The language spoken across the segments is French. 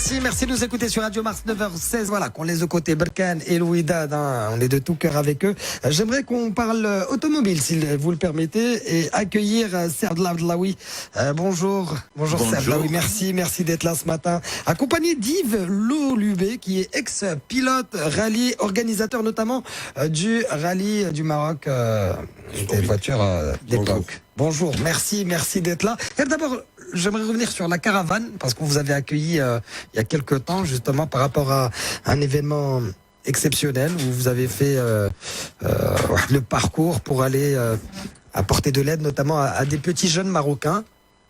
Merci de nous écouter sur Radio Mars 9h16. Voilà, qu'on les a côté Berkane et Louidad, hein, on est de tout cœur avec eux. J'aimerais qu'on parle automobile, si vous le permettez, et accueillir Serge Abdelaoui. Bonjour Serge Abdelaoui, merci d'être là ce matin. Accompagné d'Yves Lolubé, qui est ex-pilote rallye, organisateur notamment du rallye du Maroc, des voitures d'époque. Bonjour, merci d'être là. Et d'abord, j'aimerais revenir sur la caravane, parce qu'on vous avait accueilli il y a quelques temps, justement, par rapport à un événement exceptionnel où vous avez fait le parcours pour aller apporter de l'aide, notamment à des petits jeunes Marocains.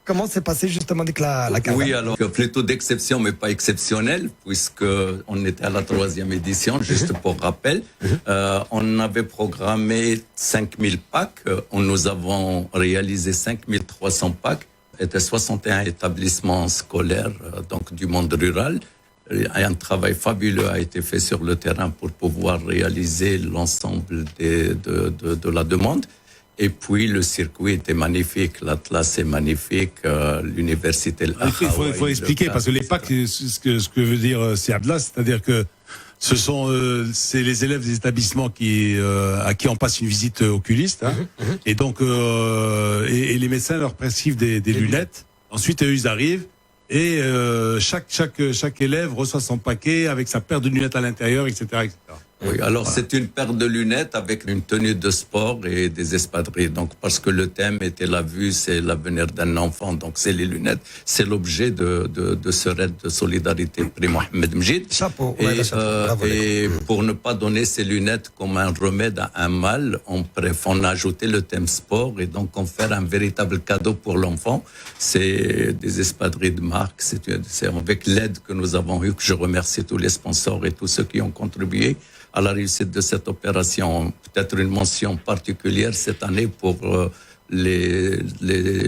Comment s'est passé justement avec la caravane? Oui, alors plutôt d'exception, mais pas exceptionnel, puisque on était à la 3e édition, juste pour rappel. On avait programmé 5000 packs. Nous avons réalisé 5300 packs. C'était 61 établissements scolaires, donc du monde rural. Un travail fabuleux a été fait sur le terrain pour pouvoir réaliser l'ensemble de la demande. Et puis, le circuit était magnifique, l'Atlas est magnifique, l'université... Il faut expliquer, parce que les packs, ce que veut dire c'est Abdallah, c'est-à-dire que c'est les élèves des établissements à qui on passe une visite oculiste, hein, et donc et les médecins leur prescrivent des lunettes. Ensuite, eux, ils arrivent et chaque élève reçoit son paquet avec sa paire de lunettes à l'intérieur, etc., etc. Oui, alors voilà. C'est une paire de lunettes avec une tenue de sport et des espadrilles. Donc, parce que le thème était la vue, c'est l'avenir d'un enfant. Donc, c'est les lunettes. C'est l'objet de ce raid de solidarité prix Mohamed Mjid. Chapeau. Et pour ne pas donner ces lunettes comme un remède à un mal, on a ajouté le thème sport et donc on fait un véritable cadeau pour l'enfant. C'est des espadrilles de marque. C'est avec l'aide que nous avons eue, que je remercie tous les sponsors et tous ceux qui ont contribué à la réussite de cette opération. Peut-être une mention particulière cette année pour les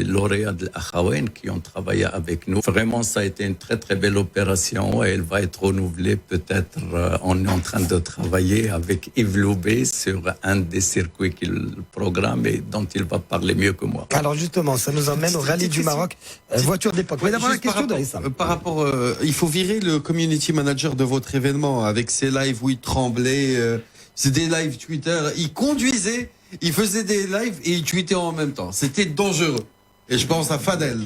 lauréats de l'Akhawain qui ont travaillé avec nous. Vraiment, ça a été une très très belle opération et elle va être renouvelée peut-être. On est en train de travailler avec Yves Loubé sur un des circuits qu'il programme et dont il va parler mieux que moi. Alors justement, ça nous emmène au rallye du Maroc, voiture d'époque. Oui, d'abord la question de Issam. Par rapport, il faut virer le community manager de votre événement avec ses lives où il tremblait. C'est des lives Twitter. Il conduisait. Il faisait des lives et il tweetait en même temps. C'était dangereux. Et je pense à Fadel.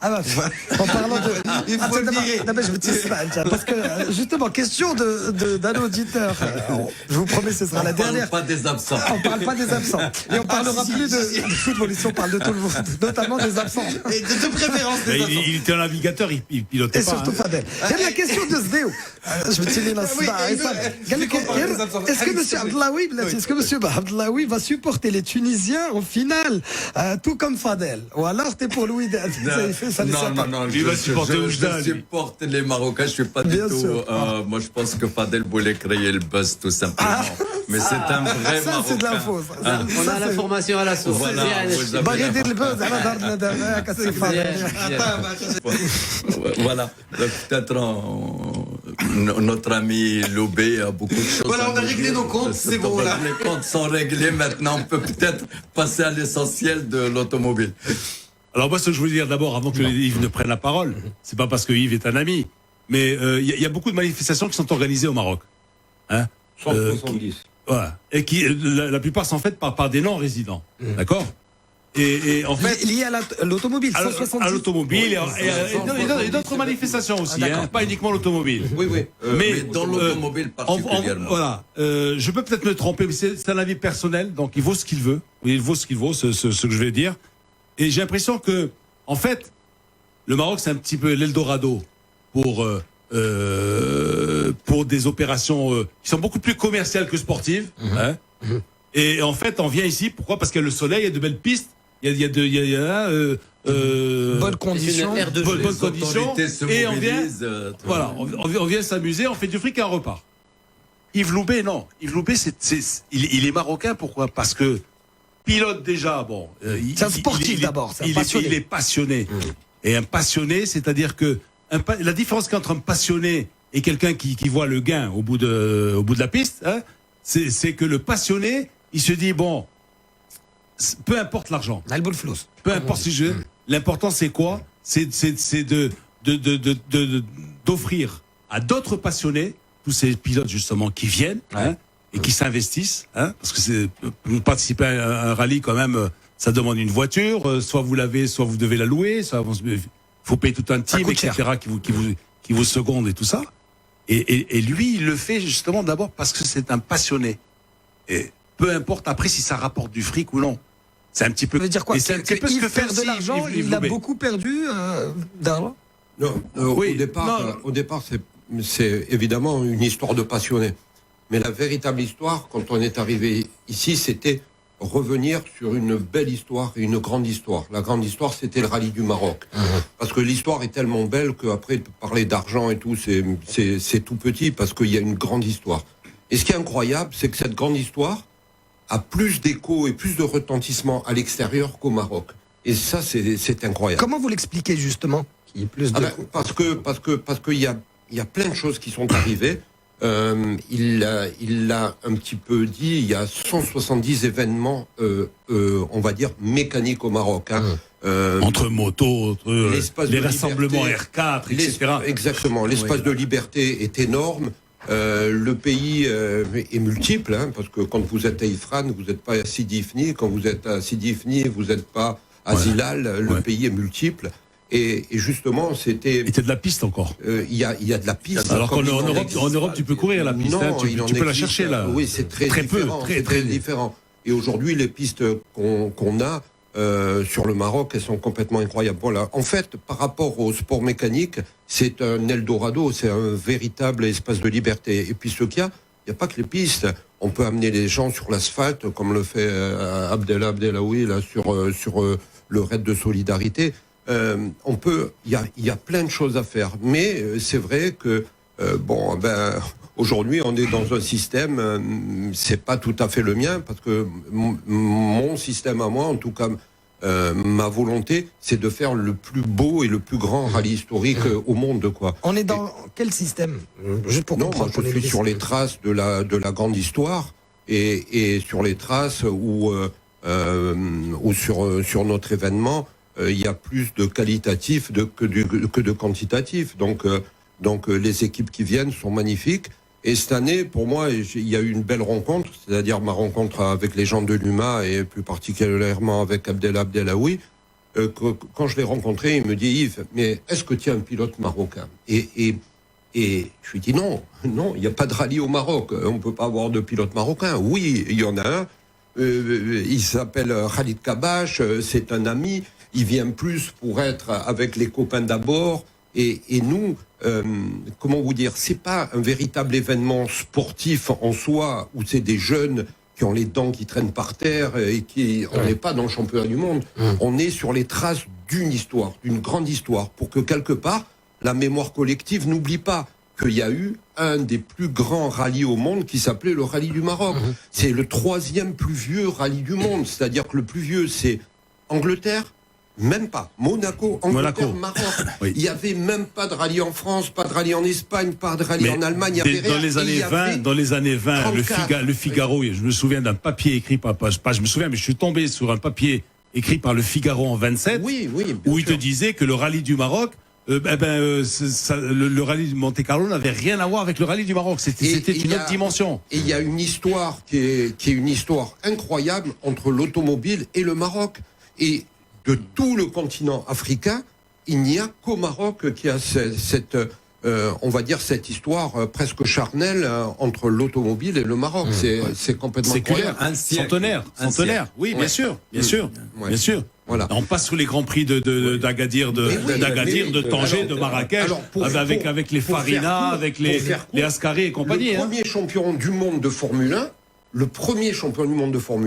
Ah bah, en parlant de... Il faut le virer. Je vous dis ça, parce que justement, question d'un auditeur. Je vous promets, ce sera la dernière. On parle pas des absents. On parle pas des absents. Et on parlera plus de football. Ici, on parle de tout le monde, notamment des absents. Et de préférence des absents. Il était un navigateur, il pilotait et pas. Et surtout Fadel. Il y a la question de Zdeo. Je me tiens là. Est-ce que monsieur Abdelaoui va supporter les Tunisiens en finale, tout comme Fadel? Ou alors t'es pour Louis Non, je supporte les Marocains, je suis pas du tout. Moi, je pense que Fadel voulait créer le buzz tout simplement. Mais c'est un vrai Marocain. C'est de l'info. On a l'information à la source. Voilà. Peut-être notre ami Loubé a beaucoup de choses. Voilà, on a réglé nos comptes, c'est bon. Les comptes sont réglés. Maintenant, on peut peut-être passer à l'essentiel de l'automobile. Alors moi, ce que je voulais dire d'abord, avant que Yves ne prenne la parole, c'est pas parce que Yves est un ami, mais il y a beaucoup de manifestations qui sont organisées au Maroc. Hein, 170. Voilà. Et qui, la plupart sont faites par des non-résidents. D'accord? Et en fait, lié à l'automobile, 170. À l'automobile et d'autres manifestations aussi, hein, pas uniquement l'automobile. Oui. Mais dans l'automobile particulièrement. Voilà. Je peux peut-être me tromper, mais c'est un avis personnel, donc il vaut ce qu'il veut. Il vaut ce qu'il vaut, ce que je vais dire. Et j'ai l'impression que, en fait, le Maroc, c'est un petit peu l'Eldorado pour des opérations qui sont beaucoup plus commerciales que sportives. Hein. Et en fait, on vient ici, pourquoi? Parce qu'il y a le soleil, il y a de belles pistes, il y a bonnes conditions, bonnes conditions, et on vient, voilà, on vient s'amuser, on fait du fric et on repart. Yves Loubé, non. Yves Loubé, il est marocain, pourquoi? Parce que pilote déjà, bon. C'est un sportif d'abord, c'est un passionné. Il est passionné. Et un passionné, c'est-à-dire que la différence entre un passionné et quelqu'un qui voit le gain au bout de la piste, hein, c'est que le passionné, il se dit, bon, peu importe l'argent. Peu importe si l'important c'est quoi? C'est d'offrir à d'autres passionnés, tous ces pilotes justement qui viennent et qui s'investissent, parce que c'est pour participer à un rallye quand même, ça demande une voiture, soit vous l'avez, soit vous devez la louer, soit faut payer tout un team, etc. qui vous seconde et tout ça. Et lui, il le fait justement d'abord parce que c'est un passionné. Et peu importe après si ça rapporte du fric ou non. C'est un petit peu. Ça veut dire quoi? C'est un petit peu ce que fait perd de l'argent, il a beaucoup perdu d'argent. Non, Oui, au départ, c'est évidemment une histoire de passionné. Mais la véritable histoire, quand on est arrivé ici, c'était revenir sur une belle histoire et une grande histoire. La grande histoire, c'était le rallye du Maroc. Parce que l'histoire est tellement belle qu'après, parler d'argent et tout, c'est tout petit parce qu'il y a une grande histoire. Et ce qui est incroyable, c'est que cette grande histoire a plus d'écho et plus de retentissement à l'extérieur qu'au Maroc. Et ça, c'est incroyable. Comment vous l'expliquez justement qu'il y ait plus de... Parce qu'il y a plein de choses qui sont arrivées. Il l'a un petit peu dit, il y a 170 événements, on va dire, mécaniques au Maroc. Entre motos, entre les de rassemblements liberté, R4, etc. Exactement, l'espace de liberté est énorme. Le pays est multiple, parce que quand vous êtes à Ifrane, vous n'êtes pas à Sidi Ifni. Quand vous êtes à Sidi Ifni, vous n'êtes pas à Zilal. Le pays est multiple. Et justement, c'était... Et t'as de la piste encore. Il y a de la piste. Alors qu'en Europe, tu peux courir la piste. Non, tu peux la chercher là. Oui, c'est très différent. Peu, très différent. Et aujourd'hui, les pistes qu'on a sur le Maroc, elles sont complètement incroyables. Voilà. En fait, par rapport au sport mécanique, c'est un Eldorado, c'est un véritable espace de liberté. Et puis ce qu'il y a, il n'y a pas que les pistes. On peut amener les gens sur l'asphalte, comme le fait Abdellah Abdellaoui là sur le raid de solidarité. Il y a plein de choses à faire, mais c'est vrai que aujourd'hui on est dans un système, c'est pas tout à fait le mien, parce que mon système à moi, en tout cas ma volonté, c'est de faire le plus beau et le plus grand rallye historique au monde, quoi. On est dans quel système? Juste pour comprendre. Moi, je suis sur les traces de la grande histoire et sur les traces où sur notre événement. Il y a plus de qualitatif que de quantitatif. Donc les équipes qui viennent sont magnifiques. Et cette année, pour moi, il y a eu une belle rencontre, c'est-à-dire ma rencontre avec les gens de l'UMA et plus particulièrement avec Abdellah Abdellaoui. Quand je l'ai rencontré, il me dit: Yves, mais est-ce que tu es un pilote marocain? Et je lui dis non, il n'y a pas de rallye au Maroc. On ne peut pas avoir de pilote marocain. Oui, il y en a un. Il s'appelle Khalid Kabash, c'est un ami. Il vient plus pour être avec les copains d'abord. Et nous, comment vous dire, c'est pas un véritable événement sportif en soi où c'est des jeunes qui ont les dents qui traînent par terre et on n'est pas dans le championnat du monde. On est sur les traces d'une histoire, d'une grande histoire, pour que quelque part la mémoire collective n'oublie pas qu'il y a eu un des plus grands rallyes au monde qui s'appelait le rallye du Maroc. C'est le 3e plus vieux rallye du monde, c'est-à-dire que le plus vieux c'est Angleterre. Même pas. Monaco, Angleterre, Maroc. Oui. Il n'y avait même pas de rallye en France, pas de rallye en Espagne, pas de rallye en Allemagne. Il y avait dans les années 20, le Figaro, je me souviens d'un papier écrit je me souviens, mais je suis tombé sur un papier écrit par le Figaro en 27, où il te disait que le rallye du Maroc, le rallye de Monte-Carlo n'avait rien à voir avec le rallye du Maroc. C'était une autre dimension. Et il y a une histoire qui est une histoire incroyable entre l'automobile et le Maroc. Et de tout le continent africain, il n'y a qu'au Maroc qui a on va dire cette histoire presque charnelle entre l'automobile et le Maroc. C'est complètement clair. Centenaire. Oui, bien sûr. Voilà. On passe sous les grands prix d'Agadir, de Tanger, de Marrakech, avec les Farina, avec les Ascari et compagnie. Le premier champion du monde de Formule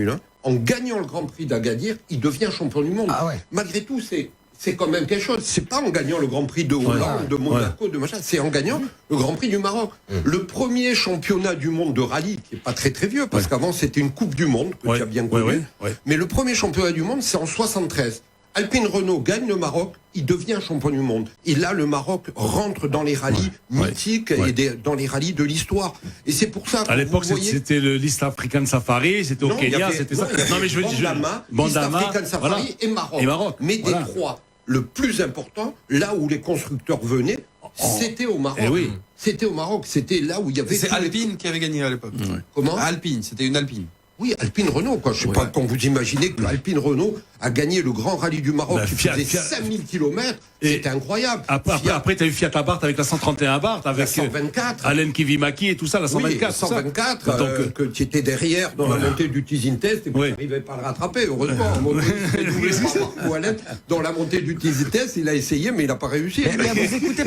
1, en gagnant le Grand Prix d'Agadir, il devient champion du monde. Malgré tout, c'est quand même quelque chose. C'est pas en gagnant le Grand Prix de Hollande, de Monaco, de machin. C'est en gagnant le Grand Prix du Maroc. Le premier championnat du monde de rallye, qui est pas très très vieux, parce qu'avant c'était une Coupe du Monde que tu as bien connue. Mais le premier championnat du monde, c'est en 73. Alpine Renault gagne le Maroc, il devient champion du monde. Et là, le Maroc rentre dans les rallyes mythiques et dans les rallyes de l'histoire. Et c'est pour ça que à l'époque, c'était l'East African Safari, c'était au Kenya, c'était ça. Non, mais je veux dire, Bandama, East African Safari et Maroc. Mais des trois, le plus important, là où les constructeurs venaient, C'était au Maroc. Eh oui. C'était au Maroc. C'était là où il y avait. C'est tous les- Alpine qui avait gagné à l'époque. Comment Alpine, c'était une Alpine. Oui, Alpine Renault, quoi. Je sais pas quand vous imaginez que Alpine Renault a gagné le grand rallye du Maroc Bah, qui Fiat- faisait Fiat- 5000 km. Et C'était incroyable. Après, tu as eu Fiat Abarth avec la 131 Abarth, avec La 124. Alain Kivimaki et tout ça, la 124. Oui, 124, ça. Donc, que tu étais derrière dans la montée du teasing test et que Oui. tu n'arrivais pas à le rattraper, heureusement. Dans la montée du teasing test, il a essayé, mais il n'a pas réussi. Mais à vous écouter,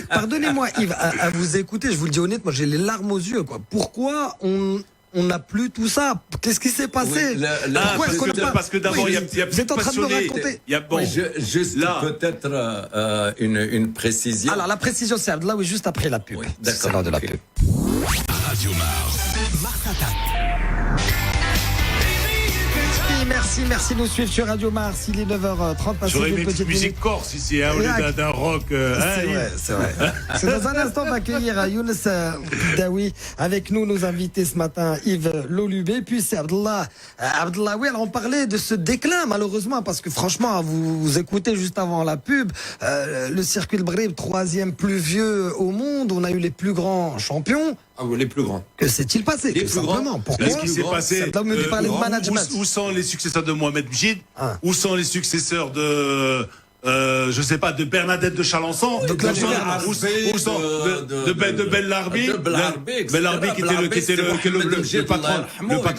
pardonnez-moi Yves, à vous écouter, je vous le dis honnêtement, j'ai les larmes aux yeux, quoi. Pourquoi on n'a plus tout ça? Qu'est-ce qui s'est passé? Oui, Pourquoi est-ce qu'on n'a pas- parce que d'abord, Oui, il y a vous plus êtes de en train de me passionnés. raconter. Il y a, bon, Juste là. peut-être une précision. Alors la précision, c'est là, oui, juste après la pub. Oui, C'est d'accord, l'heure de la ok. pub. Radio Mars. Mars attaque. Merci de nous suivre sur Radio Mars. Il est 9h30. passé j'aurais une aimé une petite petite musique minute. corse ici, hein, au lieu d'un rock. C'est vrai, c'est vrai. C'est dans un instant, on va accueillir Younes Daoui. Avec nous, nos invités ce matin, Yves Lolubé, puis c'est Abdallah. Abdallah, oui, alors on parlait de ce déclin, malheureusement, parce que franchement, vous écoutez juste avant la pub, le circuit de Brib, 3e plus vieux au monde, on a eu les plus grands champions. Ah, les plus grands. Que s'est-il passé, Les tout plus grands. simplement? Pourquoi? Qu'est-ce qui s'est passé Là, vous me parlez de management. Où sont les successeurs de Mohamed Mjid? Ah. Où sont les successeurs de je sais pas, de Bernadette de Chalençon? Donc là, Où sont- où sont de Bellarbi? de Bellarbi, etc. Bellarbi qui était le patron,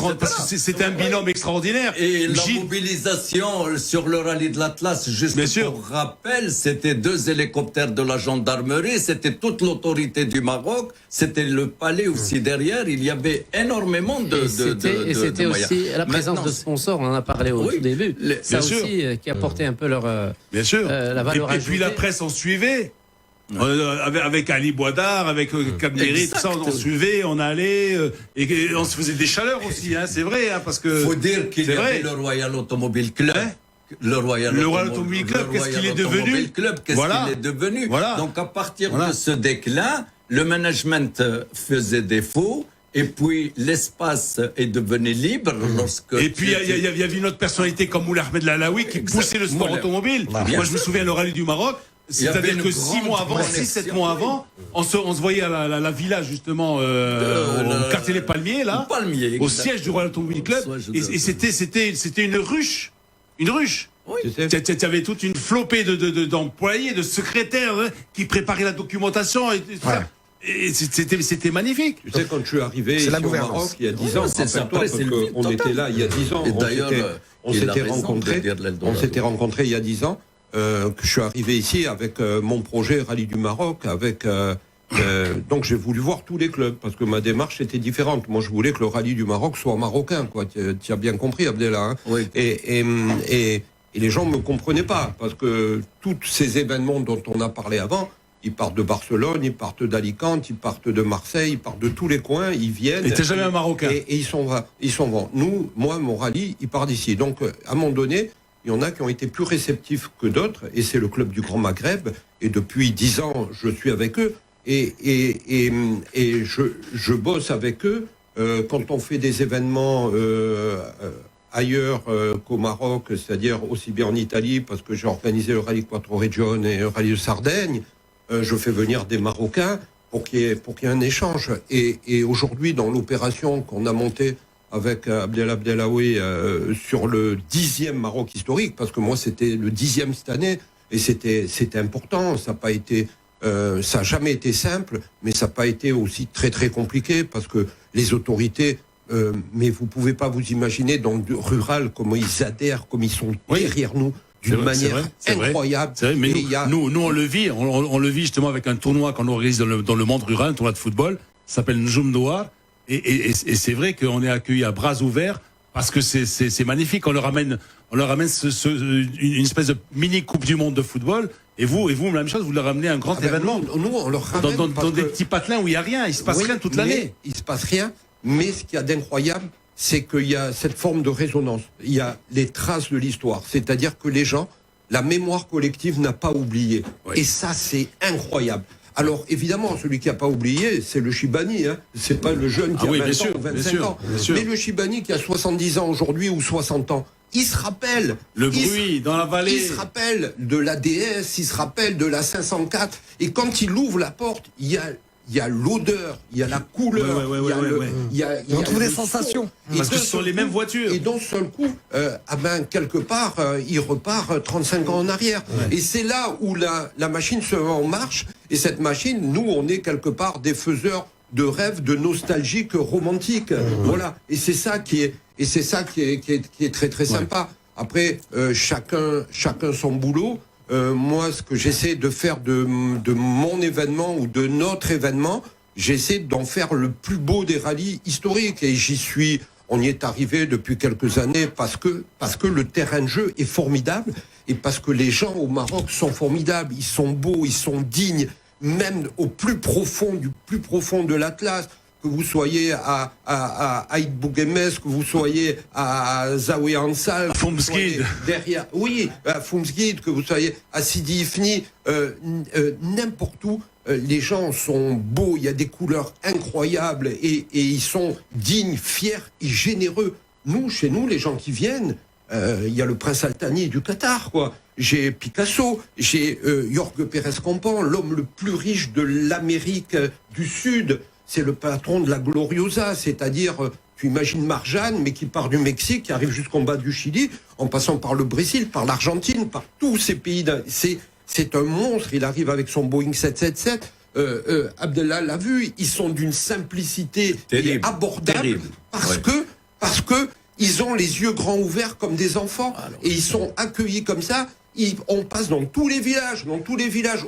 etc. parce que c'était un binôme extraordinaire. Et la Mjid- mobilisation sur le rallye de l'Atlas, juste Bien sûr. pour rappel, c'était 2 hélicoptères de la gendarmerie, c'était toute l'autorité du Maroc, c'était le palais aussi derrière, il y avait énormément de C'était moyens. aussi la présence Maintenant, de sponsors, on en a parlé au Oui, tout début. Ça bien sûr. aussi qui apportait un peu leur. Bien sûr. la valeur et puis la ajoutée. presse en suivait. Avec Ali Boidard, avec Kadmeri, tout ça, on Exact. suivait, on allait, et on se faisait des chaleurs aussi, hein, c'est vrai, hein, parce que. faut dire qu'il y c'est avait vrai. le Royal Automobile Club. Hein Le Royal Automobile Club, qu'est-ce qu'il est devenu Automobile Club, qu'est-ce Voilà. qu'il est devenu Voilà. Donc à partir Voilà. de ce déclin, le management faisait défaut. Et puis l'espace est devenu libre lorsque. Et puis il y avait une autre personnalité comme Moulay Ahmed Lalaoui qui Exact. poussait le sport Moulay. automobile. Bien Moi je me sûr. souviens le rallye du Maroc. Il y avait C'est-à-dire une que 6 mois avant, grande 6-7 mois connexion, avant, on se voyait à la villa justement au quartier Les Palmiers là, au Palmier, au exact. siège du Royal Automobile Club, Siège de- et c'était une ruche, Oui. Tu avais toute une flopée d'employés, de secrétaires hein, qui préparaient la documentation et tout ça. Et c'était magnifique. Tu sais, quand je suis arrivé C'est ici la au gouvernance. Maroc il y a 10 ans, c'est ça. rappelle-toi, Après, parce c'est le vide qu'on total. était là il y a 10 ans, Et d'ailleurs, on il a s'était raison de rencontrés, dire l'Eldorado. on s'était rencontrés il y a 10 ans, que je suis arrivé ici avec mon projet Rallye du Maroc, avec donc j'ai voulu voir tous les clubs parce que ma démarche était différente. Moi, je voulais que le Rallye du Maroc soit marocain, quoi. Tu as bien compris, Abdellah. Hein. Oui. Et les gens me comprenaient pas parce que tous ces événements dont on a parlé avant, ils partent de Barcelone, ils partent d'Alicante, ils partent de Marseille, ils partent de tous les coins, ils viennent. Et t'es jamais un Marocain. Et ils sont bons. Nous, moi, mon rallye, il part d'ici. Donc, à un moment donné, il y en a qui ont été plus réceptifs que d'autres, et c'est le club du Grand Maghreb. Et depuis 10 ans, je suis avec eux, et je bosse avec eux quand on fait des événements ailleurs qu'au Maroc, c'est-à-dire aussi bien en Italie, parce que j'ai organisé le rallye Quattro Regione et le rallye de Sardaigne. Je fais venir des Marocains pour qu'il y ait un échange. Et aujourd'hui, dans l'opération qu'on a montée avec Abdellaoui sur le 10e Maroc historique, parce que moi c'était le 10e cette année, et c'était important, ça n'a pas été, ça a jamais été simple, mais ça n'a pas été aussi très très compliqué, parce que les autorités, mais vous pouvez pas vous imaginer dans le rural comment ils adhèrent, comme ils sont derrière nous, d'une manière incroyable. C'est vrai, mais Et nous on le vit, on le vit justement avec un tournoi qu'on organise dans le monde rural, un tournoi de football, ça s'appelle Njoum Noir, et c'est vrai qu'on est accueilli à bras ouverts parce que c'est magnifique. On leur ramène une espèce de mini coupe du monde de football, et vous la même chose, vous leur ramenez un grand événement. Nous, on leur ramène Dans des petits patelins où il y a rien, il se passe rien toute l'année. Il se passe rien, mais ce qu'il y a d'incroyable, c'est qu'il y a cette forme de résonance. Il y a les traces de l'histoire. C'est-à-dire que les gens, la mémoire collective n'a pas oublié. Oui. Et ça, c'est incroyable. Alors évidemment, celui qui n'a pas oublié, c'est le Chibani. Hein. C'est pas le jeune qui a 20 ans ou 25 ans. Mais le Chibani qui a 70 ans aujourd'hui ou 60 ans, il se rappelle. Le bruit dans la vallée. Il se rappelle de la DS, il se rappelle de la 504. Et quand il ouvre la porte, il y a l'odeur, il y a la couleur, il y a On trouve le des son. sensations. Parce que ce sont les mêmes voitures. Et d'un seul coup, quelque part, il repart 35 ans en arrière. Et c'est là où la machine se met en marche. Et cette machine, nous, on est quelque part des faiseurs de rêves, de nostalgiques romantiques. Voilà. Et c'est ça qui est très très sympa. Après, chacun son boulot. Moi, ce que j'essaie de faire de mon événement ou de notre événement, j'essaie d'en faire le plus beau des rallyes historiques. Et on y est arrivé depuis quelques années parce que le terrain de jeu est formidable et parce que les gens au Maroc sont formidables. Ils sont beaux, ils sont dignes, même au plus profond de l'Atlas. Que vous soyez à Aït Bouguemès, que vous soyez à Zawiya Ansal, à Foumsguide, derrière, oui, à Foumsguide, que vous soyez à Sidi Ifni, n'importe où, les gens sont beaux, il y a des couleurs incroyables et ils sont dignes, fiers et généreux. Nous, chez nous, les gens qui viennent, il y a le prince Al-Thani du Qatar, quoi. J'ai Picasso, j'ai Jorge Pérez-Campan, l'homme le plus riche de l'Amérique du Sud. C'est le patron de la Gloriosa, c'est-à-dire, tu imagines Marjane, mais qui part du Mexique, qui arrive jusqu'en bas du Chili, en passant par le Brésil, par l'Argentine, par tous ces pays. C'est un monstre, il arrive avec son Boeing 777. Abdellah l'a vu, ils sont d'une simplicité abordable, parce que ils ont les yeux grands ouverts comme des enfants, et ils sont accueillis comme ça. On passe dans tous les villages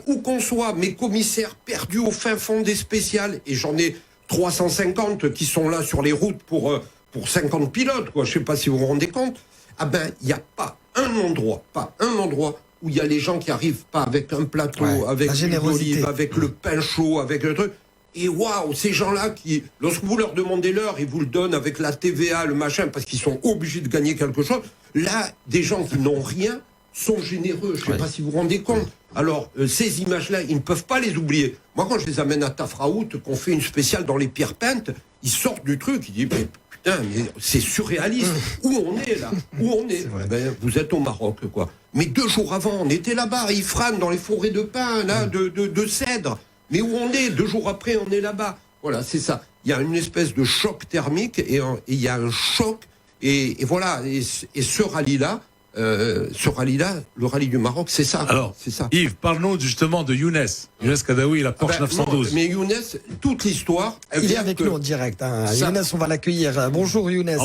où qu'on soit, mes commissaires perdus au fin fond des spéciales, et j'en ai 350 qui sont là sur les routes pour 50 pilotes, quoi. Je sais pas si vous vous rendez compte. Ah ben, il n'y a pas un endroit où il y a les gens qui arrivent pas avec un plateau, avec l'huile d'olive, avec le pain chaud, avec le truc. Et waouh, ces gens-là qui, lorsque vous leur demandez l'heure, ils vous le donnent avec la TVA, le machin, parce qu'ils sont obligés de gagner quelque chose. Là, des gens qui n'ont rien sont généreux. Je ne sais pas si vous vous rendez compte. Alors, ces images-là, ils ne peuvent pas les oublier. Moi, quand je les amène à Tafraout, qu'on fait une spéciale dans les pierres peintes, ils sortent du truc, ils disent, mais putain, mais c'est surréaliste. Où on est, là? Où on est? Ben, vous êtes au Maroc, quoi. Mais 2 jours avant, on était là-bas, à Ifrane, dans les forêts de pins, là, de cèdres. Mais où on est? 2 jours après, on est là-bas. Voilà, c'est ça. Il y a une espèce de choc thermique, et il y a un choc, et voilà. Et ce rallye-là, le rallye du Maroc, c'est ça. Alors, c'est ça. Yves, parle-nous justement de Younes. Younes Kadaoui, la Porsche 912. Non, mais Younes, toute l'histoire. Il est avec nous en direct. Hein. Younes, on va l'accueillir. Bonjour Younes.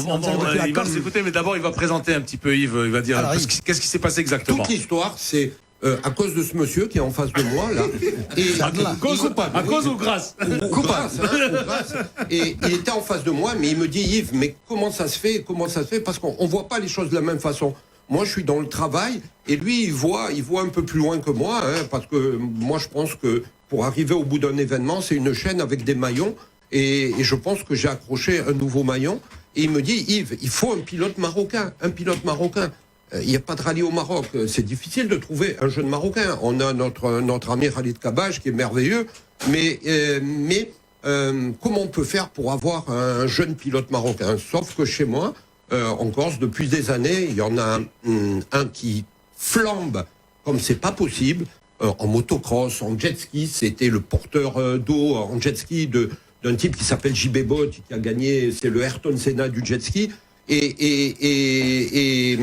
Il va nous écouter, mais d'abord, il va présenter un petit peu Yves. Il va dire qu'est-ce qui s'est passé exactement. Toute l'histoire, c'est à cause de ce monsieur qui est en face de moi, là. À cause ou grâce? Grâce. Et il était en face de moi, mais il me dit, Yves, mais comment ça se fait? Parce qu'on voit pas les choses de la même façon. Moi, je suis dans le travail, et lui, il voit un peu plus loin que moi, hein, parce que moi, je pense que pour arriver au bout d'un événement, c'est une chaîne avec des maillons, et je pense que j'ai accroché un nouveau maillon, et il me dit, Yves, il faut un pilote marocain. Il n'y a pas de rallye au Maroc. C'est difficile de trouver un jeune Marocain. On a notre ami Khalid Kabaj, qui est merveilleux, mais comment on peut faire pour avoir un jeune pilote marocain? Sauf que chez moi, en Corse, depuis des années, il y en a un qui flambe comme c'est pas possible, en motocross, en jet ski. C'était le porteur d'eau en jet ski d'un type qui s'appelle JB Bott, qui a gagné, c'est le Ayrton Senna du jet ski. Et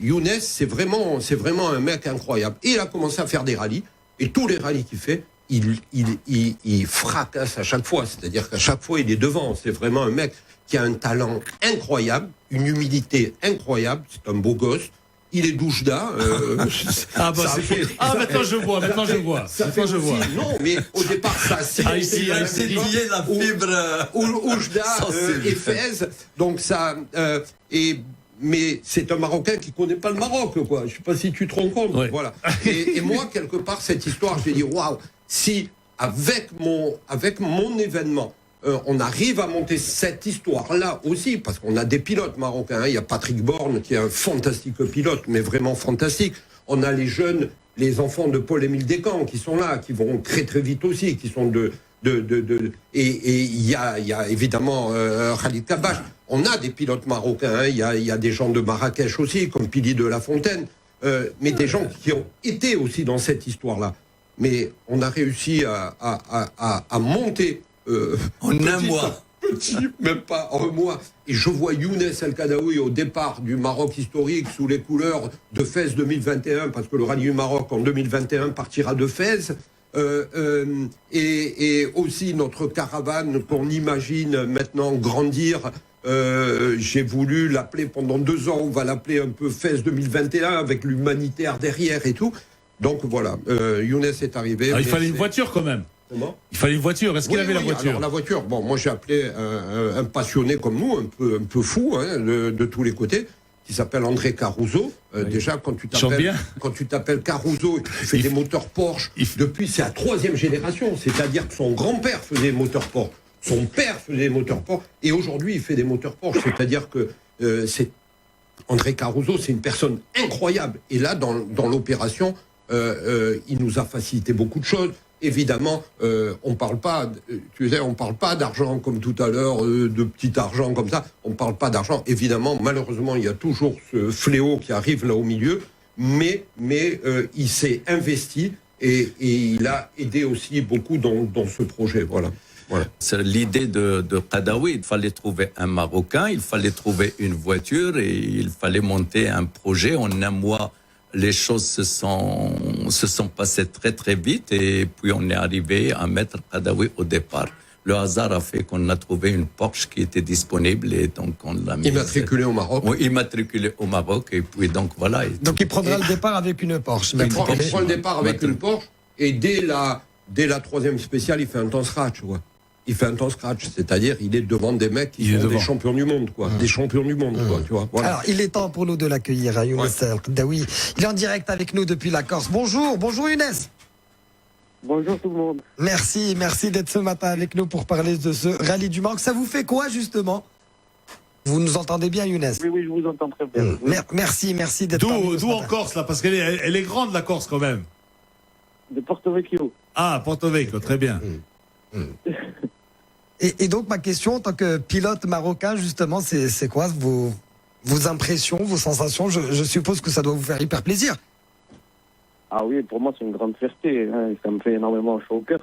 Younes, c'est vraiment un mec incroyable. Et il a commencé à faire des rallyes, et tous les rallyes qu'il fait, il fracasse à chaque fois. C'est-à-dire qu'à chaque fois, il est devant. C'est vraiment un mec qui a un talent incroyable, une humilité incroyable, c'est un beau gosse. Il est Doujda. Maintenant je vois. Non, mais au départ, ça c'est lié la fibre. Oujda et Fès. Donc ça. Mais c'est un Marocain qui connaît pas le Maroc, quoi. Je sais pas si tu te rends compte. Oui. Voilà. Et moi, quelque part, cette histoire, je me dis, waouh, si avec mon événement, on arrive à monter cette histoire-là aussi, parce qu'on a des pilotes marocains. Il y a Patrick Borne, qui est un fantastique pilote, mais vraiment fantastique. On a les jeunes les enfants de Paul-Émile Descamps qui sont là, qui vont très très vite aussi, qui sont et il y a évidemment Khalid Kabash. On a des pilotes marocains, hein. Il y a des gens de Marrakech aussi, comme Pili de La Fontaine, mais des gens qui ont été aussi dans cette histoire-là. Mais on a réussi à monter En un mois. Même pas en un mois. Et je vois Younes El Kadaoui au départ du Maroc historique sous les couleurs de Fès 2021, parce que le rallye du Maroc en 2021 partira de Fès. Et aussi notre caravane qu'on imagine maintenant grandir. J'ai voulu l'appeler pendant 2 ans, on va l'appeler un peu Fès 2021 avec l'humanitaire derrière et tout. Donc voilà, Younes est arrivé. Alors, il fallait une voiture quand même. Comment ? Il fallait une voiture. Est-ce qu'il avait la voiture? Alors, la voiture, bon, moi j'ai appelé un passionné comme nous, un peu fou, hein, de tous les côtés, qui s'appelle André Caruso. Déjà, quand tu t'appelles Caruso, et que tu fais des moteurs Porsche, depuis c'est la 3e génération, c'est-à-dire que son grand-père faisait des moteurs Porsche, son père faisait des moteurs Porsche, et aujourd'hui il fait des moteurs Porsche, c'est-à-dire que André Caruso, c'est une personne incroyable. Et là, dans l'opération, il nous a facilité beaucoup de choses. Évidemment, on parle pas, on parle pas d'argent comme tout à l'heure, de petit argent comme ça. On parle pas d'argent. Évidemment, malheureusement, il y a toujours ce fléau qui arrive là au milieu. Mais il s'est investi et il a aidé aussi beaucoup dans ce projet. Voilà. C'est l'idée de Kadaoui. Il fallait trouver un Marocain, il fallait trouver une voiture et il fallait monter un projet en un mois. Les choses se sont passées très très vite et puis on est arrivé à mettre Kadaoui au départ. Le hasard a fait qu'on a trouvé une Porsche qui était disponible et donc on l'a mis. Immatriculé au Maroc. Oui, immatriculé au Maroc et puis donc voilà. Donc il prendra le départ avec une Porsche. Il prend le départ avec une Porsche et dès la 3e spéciale, il fait un temps scratch, quoi. Il fait un temps scratch, c'est-à-dire il est devant des mecs qui sont des champions du monde, quoi. Des champions du monde, quoi, tu vois. Voilà. Alors, il est temps pour nous de l'accueillir, Younes El Kadaoui. Il est en direct avec nous depuis la Corse. Bonjour Younes. Bonjour tout le monde. Merci d'être ce matin avec nous pour parler de ce rallye du Maroc. Ça vous fait quoi, justement? Vous nous entendez bien, Younes? Oui, je vous entends très bien. Merci d'être parmi nous. D'où en Corse, là? Parce qu'elle est grande, la Corse, quand même. De Porto Vecchio. Ah, Porto Vecchio, très bien. Et donc, ma question, en tant que pilote marocain, justement, c'est quoi vos impressions, vos sensations? Je suppose que ça doit vous faire hyper plaisir. Ah oui, pour moi, c'est une grande fierté. Hein. Ça me fait énormément chaud au cœur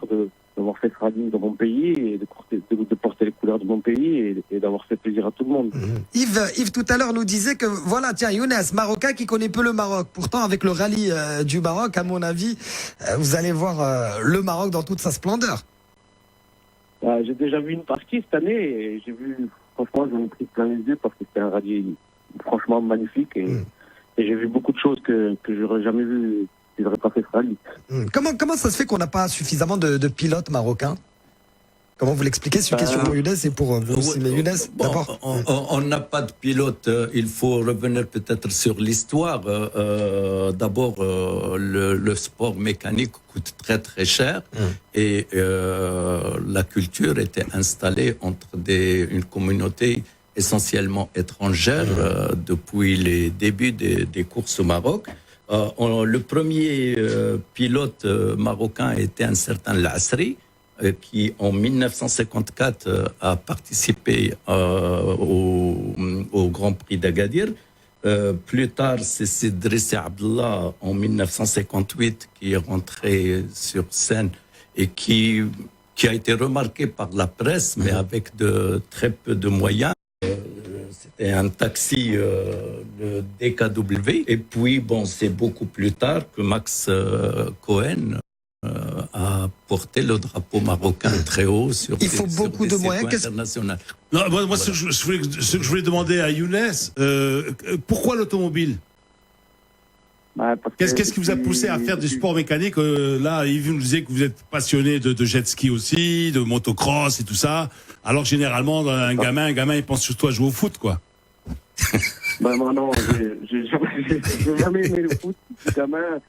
d'avoir fait ce rallye dans mon pays et de porter les couleurs de mon pays et d'avoir fait plaisir à tout le monde. Yves, tout à l'heure, nous disait que, voilà, tiens, Younes, Marocain qui connaît peu le Maroc. Pourtant, avec le rallye du Maroc, à mon avis, vous allez voir le Maroc dans toute sa splendeur. J'ai déjà vu une partie cette année et j'ai vu, franchement, j'en ai pris plein les yeux parce que c'était un rallye franchement magnifique et j'ai vu beaucoup de choses que j'aurais jamais vu si j'aurais pas fait ce rallye. Comment ça se fait qu'on n'a pas suffisamment de pilotes marocains? Comment vous l'expliquez? C'est une question pour Younes et pour vous aussi. Mais Younes, d'abord. On n'a pas de pilote. Il faut revenir peut-être sur l'histoire. D'abord, le sport mécanique coûte très très cher et la culture était installée entre une communauté essentiellement étrangère depuis les débuts des courses au Maroc. Le premier pilote marocain était un certain L'Asri, qui en 1954 a participé au Grand Prix d'Agadir. Plus tard, c'est Sidrissi Abdallah en 1958 qui est rentré sur scène et qui a été remarqué par la presse, mais avec très peu de moyens. C'était un taxi, le DKW. Et puis, c'est beaucoup plus tard que Max Cohen a porté le drapeau marocain très haut sur Il faut beaucoup de moyens internationaux. Non, moi ce que je voulais demander à Younes, pourquoi l'automobile? Qu'est-ce qui vous a poussé à faire du sport mécanique? Là, Yves nous disait que vous êtes passionné de jet ski aussi, de motocross et tout ça. Alors généralement, un gamin, il pense surtout à jouer au foot, quoi. Moi non, j'ai jamais aimé le foot. Tout gamin,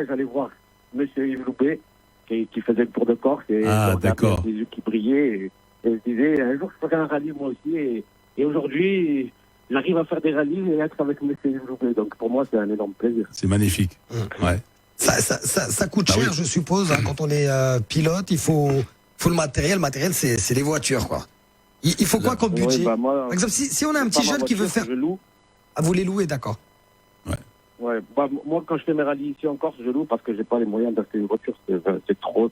j'allais voir Monsieur Yves Loubet qui faisait le Tour de Corse et d'accord. Des yeux qui brillaient et je disais un jour je ferai un rallye moi aussi et aujourd'hui j'arrive à faire des rallyes et être avec mes CW. Donc pour moi, c'est un énorme plaisir. C'est magnifique. Ouais. Ça coûte Bah cher, oui. je suppose, hein, quand on est pilote. Il faut le matériel. Le matériel, c'est les voitures, quoi. Il faut quoi comme budget? Ouais, bah, moi, Par exemple, si on a un c'est petit pas ma jeune qui veut voiture faire... que je loue. Ah, vous les louez, d'accord. Ouais, bah, moi, quand je fais mes rallyes ici en Corse, je loue parce que j'ai pas les moyens d'acheter une voiture. C'est trop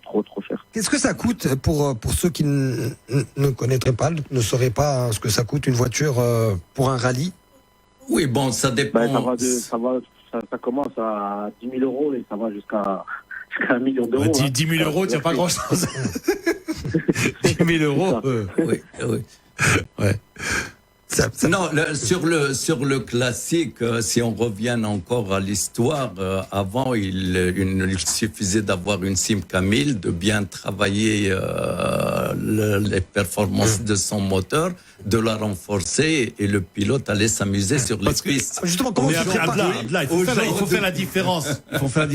cher. Qu'est-ce que ça coûte pour ceux qui ne connaîtraient pas, ne sauraient pas hein, ce que ça coûte une voiture pour un rallye? Oui, bon, ça dépend. Bah, ça commence à 10 000 euros et ça va jusqu'à 1 million d'euros. 10 000 euros, tu n'as pas grand-chose. 10 000 euros. Oui, oui. Ouais. Non, sur le classique, si on revient encore à l'histoire, avant il suffisait d'avoir une Simca 1000, de bien travailler les performances de son moteur, de la renforcer et le pilote allait s'amuser sur les pistes. Justement, comment Mais tu après, fais pas- Abdallah, il faut faire la différence. Il faut faire la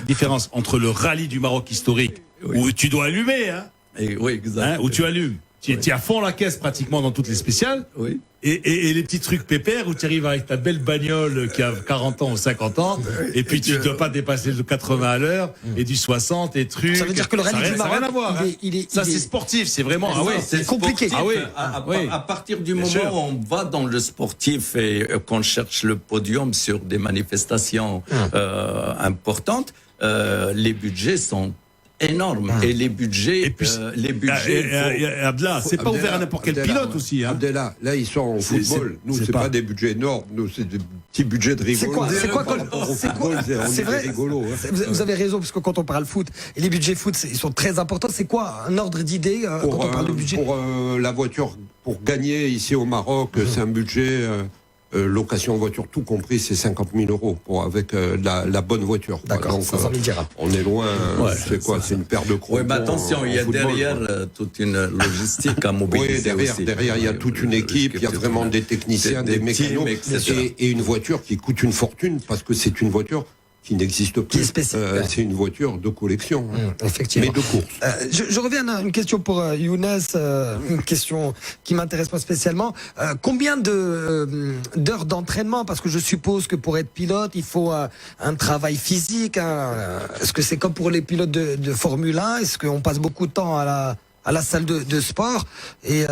différence entre le rallye du Maroc historique, où tu dois allumer, hein, Et, oui, exact. où tu allumes. Tu es à fond la caisse pratiquement dans toutes les spéciales. Oui. Et les petits trucs pépères où tu arrives avec ta belle bagnole qui a 40 ans ou 50 ans, et puis tu ne dois pas dépasser le 80 à l'heure, et du 60 et trucs. Ça veut dire que le rallye du ça n'a rien Maroc, à voir. ça C'est sportif, c'est vraiment. Ah Non, ouais, c'est compliqué. sportif. Ah oui. À partir du Bien moment sûr. où on va dans le sportif et qu'on cherche le podium sur des manifestations importantes, les budgets sont énormes. Et les budgets, Et puis, Abdallah, c'est pas ouvert à n'importe quel pilote aussi. Hein. Abdallah, là, ils sont en C'est- football. Nous, c'est c'est pas- pas des budgets énormes. Nous, c'est des petits budgets de rigolo. C'est quoi Par rapport au football, on c'est est vrai, des rigolos. Hein. vous avez raison, parce que quand on parle foot, et les budgets foot, ils sont très importants. C'est quoi un ordre d'idée quand on parle de budget? Pour la voiture, pour gagner ici au Maroc, c'est un budget location voiture tout compris, c'est 50 000 euros avec la bonne voiture. quoi. D'accord, Donc, 500 000 dirhams. on est loin. C'est quoi? C'est une paire de crocs. oui, mais attention, il y a derrière toute une logistique à mobiliser. Oui, aussi. derrière, il y a toute une équipe, il y a vraiment des techniciens, des mécanos, teams, etc. et une voiture qui coûte une fortune parce que c'est une voiture qui n'existe plus. Qui est spécifique. C'est une voiture de collection, hein, Effectivement. mais de course. Je reviens à une question pour Younes, une question qui m'intéresse pas spécialement. Combien d'heures d'entraînement? Parce que je suppose que pour être pilote, il faut un travail physique. Hein. Est-ce que c'est comme pour les pilotes de Formule 1? Est-ce qu'on passe beaucoup de temps à la salle de sport et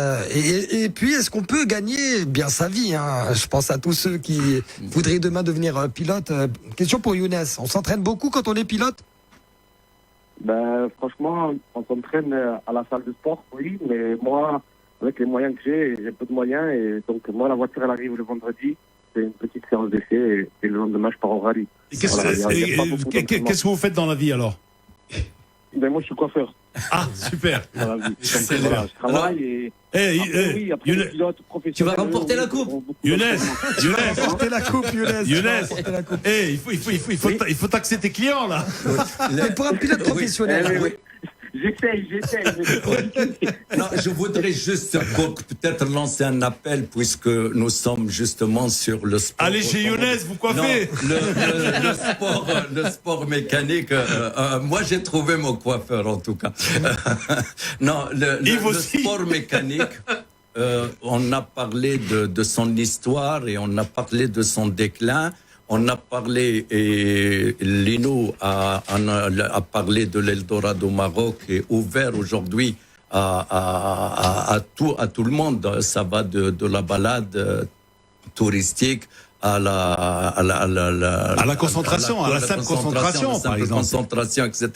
puis est-ce qu'on peut gagner bien sa vie hein? Je pense à tous ceux qui voudraient demain devenir pilote. Question pour Younes, on s'entraîne beaucoup quand on est pilote? Ben, franchement, on s'entraîne à la salle de sport, oui, mais moi, avec les moyens que j'ai peu de moyens, et donc moi, la voiture, elle arrive le vendredi, c'est une petite séance d'essai, et le lendemain, je pars au rallye. Et qu'est-ce Voilà, il y a pas beaucoup d'entraînement. qu'est-ce que vous faites dans la vie alors? Ben, moi, je suis coiffeur Ah, super. dans la vie. Donc, voilà, je travaille et... Eh, Après, oui, après, les pilotes professionnels, Tu vas remporter la eux, coupe. ont beaucoup Younes, d'entraînement. Portez la coupe, Younes. Younes. Portez la coupe. Eh, il faut taxer tes clients là. Mais pour un pilote professionnel, Eh oui, oui. J'essaye. Non, je voudrais juste pour peut-être lancer un appel puisque nous sommes justement sur le sport. Allez chez Younes, vous coiffez. Non, le sport mécanique. Moi, j'ai trouvé mon coiffeur en tout cas. Non, Yves le aussi. sport mécanique. On a parlé de son histoire et on a parlé de son déclin. On a parlé, et Lino a parlé de l'Eldorado Maroc, qui est ouvert aujourd'hui à tout le monde. Ça va de la balade touristique à la concentration, à la simple concentration, par exemple. Concentration, etc.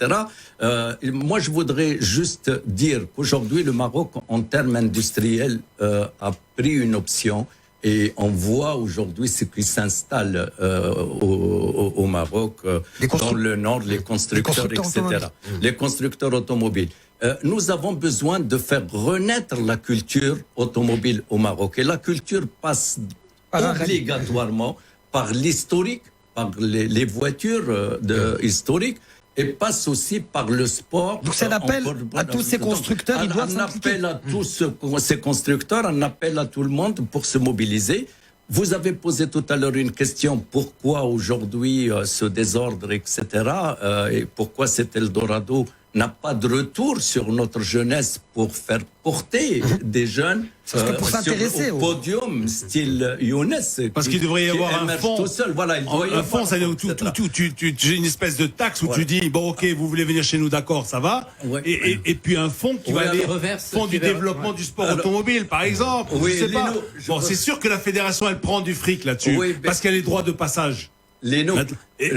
Moi, je voudrais juste dire qu'aujourd'hui, le Maroc, en termes industriels, a pris une option. Et on voit aujourd'hui ce qui s'installe au Maroc, dans le nord, les constructeurs, etc. Les constructeurs automobiles. Nous avons besoin de faire renaître la culture automobile au Maroc. Et la culture passe obligatoirement par l'historique, par les voitures historiques, et passe aussi par le sport. Donc c'est un appel à tous ces constructeurs, ils doivent s'impliquer. Un appel à tous ces constructeurs, un appel à tout le monde pour se mobiliser. Vous avez posé tout à l'heure une question, pourquoi aujourd'hui ce désordre, etc. Et pourquoi cet Eldorado n'a pas de retour sur notre jeunesse pour faire porter des jeunes Parce que pour s'intéresser au au- podium, style Younes. Parce qu'il devrait y qui avoir un émerge fonds. tout seul. Voilà, il doit y Un avoir fonds, c'est-à-dire où etc. tu une espèce de taxe où Voilà. tu dis, bon, ok, vous voulez venir chez nous, d'accord, ça va. Ouais. Et puis un fonds qui Ouais, va aller, reverse, fonds du qui verra. développement du sport Alors- automobile, par exemple. Oui, je sais pas. Lino, je Bon, veux- c'est sûr que la fédération, elle prend du fric là-dessus. Oui, mais- parce qu'elle a les droits de passage. Léno, Et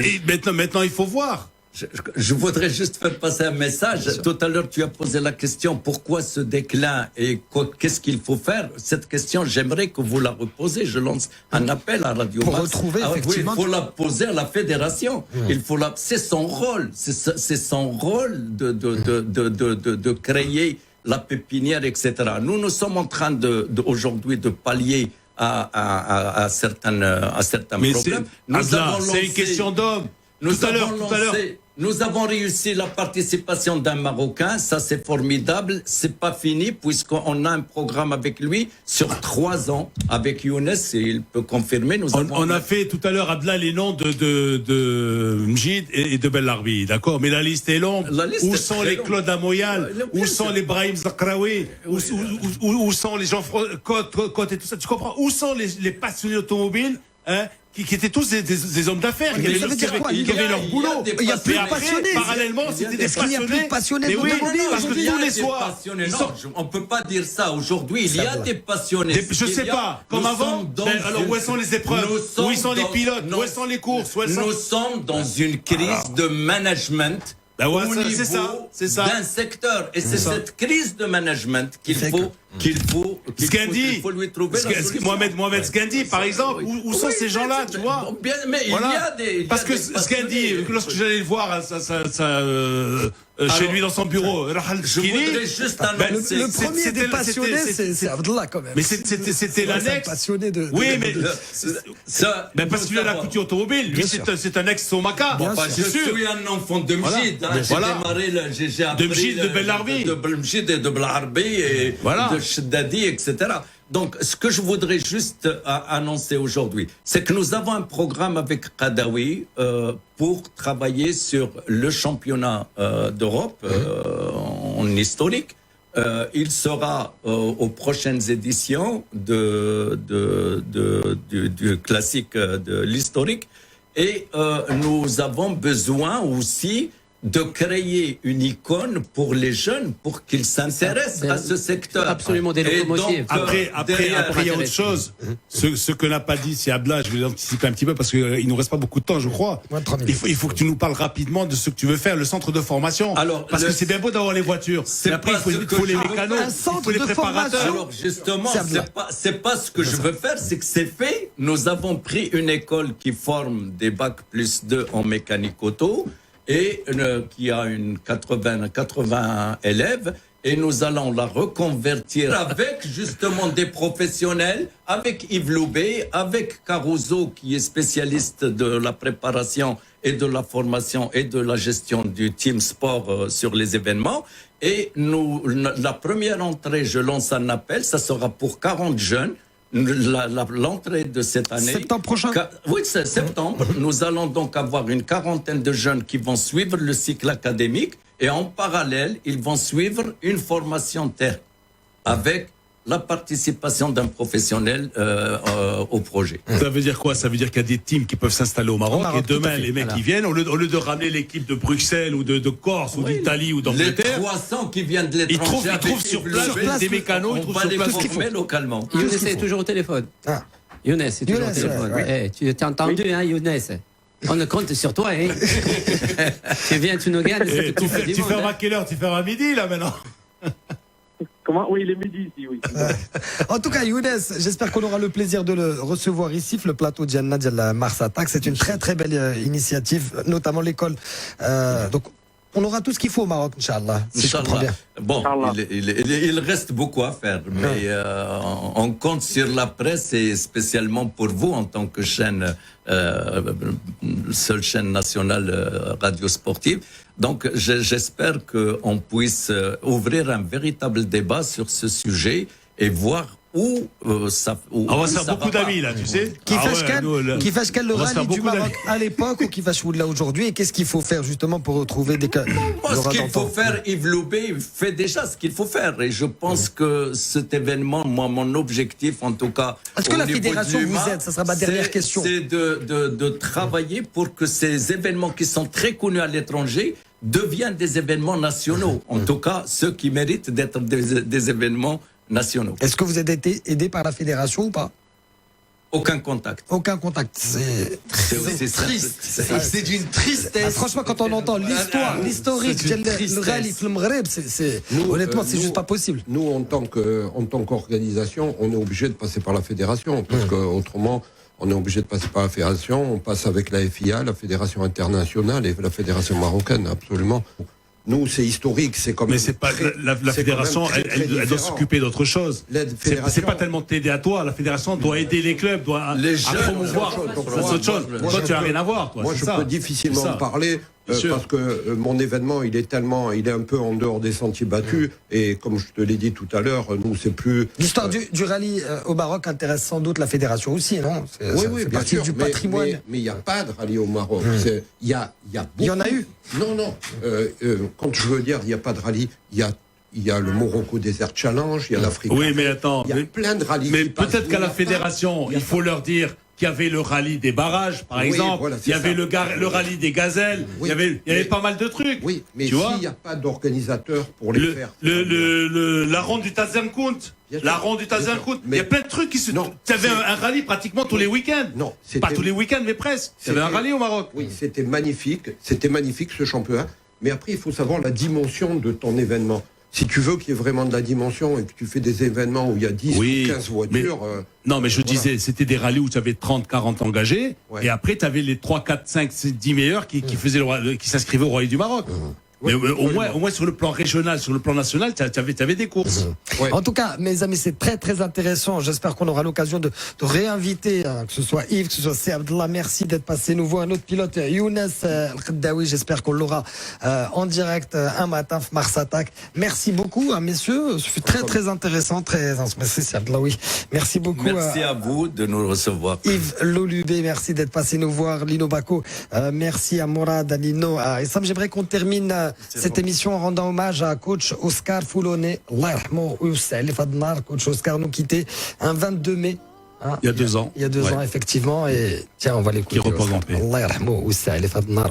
maintenant, il faut voir. je voudrais juste faire passer un message. Tout à l'heure, tu as posé la question pourquoi ce déclin et qu'est-ce qu'il faut faire. Cette question, j'aimerais que vous la reposez. Je lance un appel à Radio Pour Mars. retrouver, Oui, effectivement- il faut la poser à la fédération. C'est son rôle. C'est son rôle de créer la pépinière, etc. Nous sommes en train aujourd'hui de pallier à certains Mais problèmes. c'est une question d'homme. Tout à l'heure. Nous avons réussi la participation d'un Marocain, ça c'est formidable. C'est pas fini puisqu'on a un programme avec lui sur 3 ans avec Younes et il peut confirmer. On a fait tout à l'heure, Abdallah, les noms de Mjid et de Bellarbi, d'accord? Mais la liste est longue. La liste Où est sont très les longue. Claude Amoyal? Bien Où sûr. sont les Brahim Zakraoui? Où sont les Jean-François Cotte et tout ça? Tu comprends? Où sont les passionnés automobiles, hein? Qui étaient tous des hommes d'affaires, Mais ça veut dire quoi? qui avaient leur boulot. Il y a plus Mais de après, passionnés. parallèlement, c'était des Est-ce qu'il y a plus de passionnés Mais oui, d'automobile parce que aujourd'hui? tous les soirs, ils sont- On peut pas dire ça aujourd'hui. Il y a des passionnés. je sais pas, comme avant. Alors où sont les épreuves? Où sont les pilotes? Où sont les courses? Nous sommes dans une crise de management. Ben ouais, au c'est ça, niveau c'est ça. d'un secteur. Et c'est cette crise de management qu'il faut Sgandi, lui trouver la solution. Mohamed Sgandi, par exemple, où sont Oui, ces gens-là, tu vois? Bien, mais il y a des. Parce que Sgandi, lorsque j'allais le voir chez lui dans son bureau, je voudrais juste annoncer. Le premier des passionnés, c'est Abdallah quand même. Mais c'était C'est un l'annexe. passionné de. Oui, mais Ça, parce qu'il a la couture automobile, lui Bien sûr. c'est un ex-Somaka. Bien Enfin, c'est je sûr. suis un enfant de Mjid. Voilà. J'ai Voilà. démarré, j'ai appris De Mjid, de Bellarbi. de Mjid et de Bellarbi et Voilà. de Sheddadi, etc. Donc, ce que je voudrais juste annoncer aujourd'hui, c'est que nous avons un programme avec Qadawi pour travailler sur le championnat d'Europe en historique. Il sera aux prochaines éditions du classique de l'historique. Et nous avons besoin aussi de créer une icône pour les jeunes, pour qu'ils s'intéressent à ce secteur. Absolument des Et locomotives. donc, Après, derrière- il y a autre chose. Ce que n'a pas dit si Abla, je vais anticiper un petit peu parce qu'il nous reste pas beaucoup de temps, je crois. Moins de 3 minutes. Il faut que tu nous parles rapidement de ce que tu veux faire, le centre de formation. Alors, parce que c'est bien beau d'avoir les voitures. C'est Mais après, pas il faut ce que les je veux mécanos, faire. Un il centre faut les de préparateurs. formation. Alors justement, C'est Abdallah. c'est pas ce que je veux faire, c'est que c'est fait. Nous avons pris une école qui forme des bacs +2 en mécanique auto et qui a une 80 élèves. Et nous allons la reconvertir avec justement des professionnels, avec Yves Loubet, avec Caruso qui est spécialiste de la préparation et de la formation et de la gestion du team sport sur les événements. Et la première entrée, je lance un appel, ça sera pour 40 jeunes. L'entrée de cette année. Septembre prochain. Oui, c'est septembre. Nous allons donc avoir une 40aine de jeunes qui vont suivre le cycle académique et en parallèle, ils vont suivre une formation terre avec la participation d'un professionnel au projet. Ça veut dire quoi? Ça veut dire qu'il y a des teams qui peuvent s'installer au Maroc, Au Maroc, et demain, tout à fait. les mecs Voilà. qui viennent, au lieu de ramener l'équipe de Bruxelles ou de Corse ou d'Italie ou Les d'Angleterre, 300 qui viennent de ils l'étranger, trouvent sur place des mécanos, ils on trouvent va sur les place former localement. Younes qu'il est faut. toujours au téléphone. Ah. Younes est toujours Younes, au téléphone. ouais. Eh, tu t'es entendu, hein, Younes? On ne compte sur toi, hein. Tu viens, tu nous gagnes. Et c'est tout fait du tu monde, fermes hein. à quelle heure? Tu fermes à midi, là, maintenant? Comment? Oui, il est midi ici, oui. En tout cas, Younes, j'espère qu'on aura le plaisir de le recevoir ici, sur le plateau de Jannah de la Mars Attack. C'est une très très belle initiative, notamment l'école. Donc, on aura tout ce qu'il faut au Maroc, Inch'Allah. Si je comprends bien. Bon, Inch'Allah. il reste beaucoup à faire, mais on compte sur la presse et spécialement pour vous en tant que chaîne, seule chaîne nationale radio sportive. Donc, j'espère qu'on puisse ouvrir un véritable débat sur ce sujet et voir où ça. On va se faire beaucoup d'amis là, tu sais. Qui fait quel le on va se faire rallye du beaucoup Maroc à l'époque ou qui fait là aujourd'hui, et qu'est-ce qu'il faut faire justement pour retrouver des cas? Ce qu'il faut faire, Yves Loubet fait déjà ce qu'il faut faire. Et je pense que cet événement, moi, mon objectif, en tout cas. Est-ce que la fédération vous aide? Ça sera ma dernière question. C'est de travailler pour que ces événements qui sont très connus à l'étranger deviennent des événements nationaux. En tout cas, ceux qui méritent d'être des événements nationaux. Est-ce que vous êtes été aidé par la fédération ou pas? Aucun contact. Aucun contact. C'est triste. C'est d'une tristesse. Franchement, quand on entend l'histoire, l'historique, le rallye, le Maghreb, honnêtement, c'est juste pas possible. Nous, en tant qu'organisation, on est obligé de passer par la fédération, parce qu'autrement, on est obligé de passer par la fédération. On passe avec la FIA, la fédération internationale, et la fédération marocaine, absolument. Nous, c'est historique, c'est comme. Mais c'est pas la fédération, elle doit s'occuper d'autre chose. C'est pas tellement t'aider à toi. La fédération doit aider les clubs, doit promouvoir. C'est autre chose. Toi, tu n'as rien à voir. Moi, je peux difficilement en parler. Parce que mon événement, il est un peu en dehors des sentiers battus. Et comme je te l'ai dit tout à l'heure, nous, c'est plus. L'histoire du rallye au Maroc intéresse sans doute la fédération aussi, non? Oui, bien sûr. Du patrimoine. Mais il n'y a pas de rallye au Maroc. Il y en a eu. Non. Quand je veux dire, il n'y a pas de rallye, il y a le Morocco Desert Challenge, il y a l'Afrique. Oui, mais attends. Il y a plein de rallyes. Mais peut-être qu'à la fédération, il faut leur dire qu'il y avait le rallye des barrages, par exemple. Voilà, il y avait le rallye des gazelles. Il y avait pas mal de trucs. Oui, mais s'il n'y a pas d'organisateur pour les faire. La ronde du Tazemkout. La ronde du Tazemkout. Il y a plein de trucs qui se. Tu avais un rallye pratiquement tous les week-ends. Non. Pas tous les week-ends, mais presque. Il y avait un rallye au Maroc. Oui, c'était magnifique. C'était magnifique ce championnat. Mais après, il faut savoir la dimension de ton événement. Si tu veux qu'il y ait vraiment de la dimension et que tu fais des événements où il y a 10 ou 15 voitures... non, mais je disais, c'était des rallyes où tu avais 30, 40 engagés, et après, tu avais les 3, 4, 5, 10 meilleurs qui s'inscrivaient au Rallye du Maroc. Mais au moins sur le plan régional, sur le plan national, tu avais des courses. En tout cas, mes amis, c'est très très intéressant. J'espère qu'on aura l'occasion de réinviter, que ce soit Yves, que ce soit C'est Abdallah. Merci d'être passé nous voir. Notre pilote Younes Al-Khaddaoui, j'espère qu'on l'aura en direct un matin, Mars Attack. Merci beaucoup, messieurs. Ce fut très très intéressant. Merci C'est Abdallah, oui. Merci beaucoup. Merci à vous de nous recevoir. Yves Lolubé, merci d'être passé nous voir. Lino Bako, merci à Mourad, à Lino, à Issam. J'aimerais qu'on termine cette émission en rendant hommage à coach Oscar Foulonné. Coach Oscar nous quittait un 22 mai. Il y a 2 ans. Il y a 2 ans, effectivement. Et tiens, on va l'écouter. Qui repose en paix.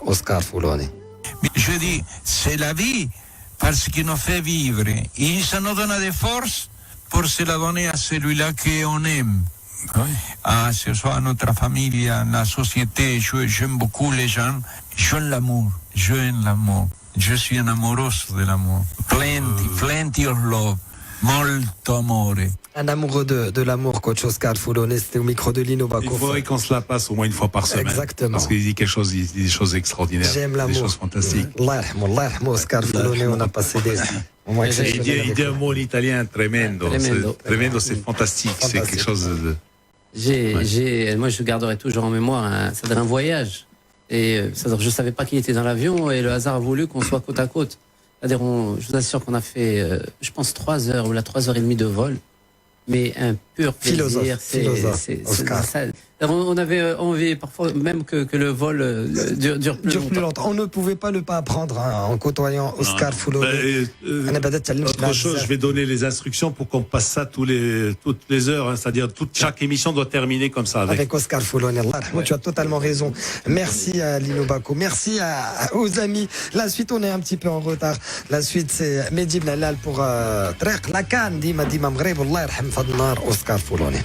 Oscar Foulonné. Je dis, c'est la vie parce qu'il nous fait vivre. Et ça nous donne des forces pour se la donner à celui-là qu'on aime. À ce soit notre famille, la société. J'aime beaucoup les gens. J'aime l'amour. Je suis un amoureux de l'amour. Plenty of love. Molto amore. Un amoureux de l'amour, coach Oscar Foulonné. C'était au micro de Lino Bako. Il faudrait qu'on se la passe au moins une fois par semaine. Exactement. Parce qu'il dit des choses extraordinaires. J'aime l'amour. Des choses fantastiques. Oscar Foulonné, on a passé des... Il dit un mot en italien tremendo. Tremendo, c'est fantastique. C'est quelque chose de... Moi, je garderai toujours en mémoire un voyage. Et je ne savais pas qui était dans l'avion et le hasard a voulu qu'on soit côte à côte. C'est-à-dire, je vous assure qu'on a fait, je pense, 3 heures ou 3h30 de vol. Mais un pur plaisir. On avait envie parfois même que le vol dure plus longtemps. On ne pouvait pas ne pas apprendre en côtoyant Oscar Foulonné. Autre chose, je vais donner les instructions pour qu'on passe ça toutes les heures. C'est-à-dire chaque émission doit terminer comme ça. Avec Oscar Foulonné. Tu as totalement raison. Merci à Lino Bako. Merci aux amis. La suite, on est un petit peu en retard. La suite, c'est Mehdi Bnalal pour Trek Lakan. Dima Mgreb. Allah yarham Fadnar Oscar Foulonné.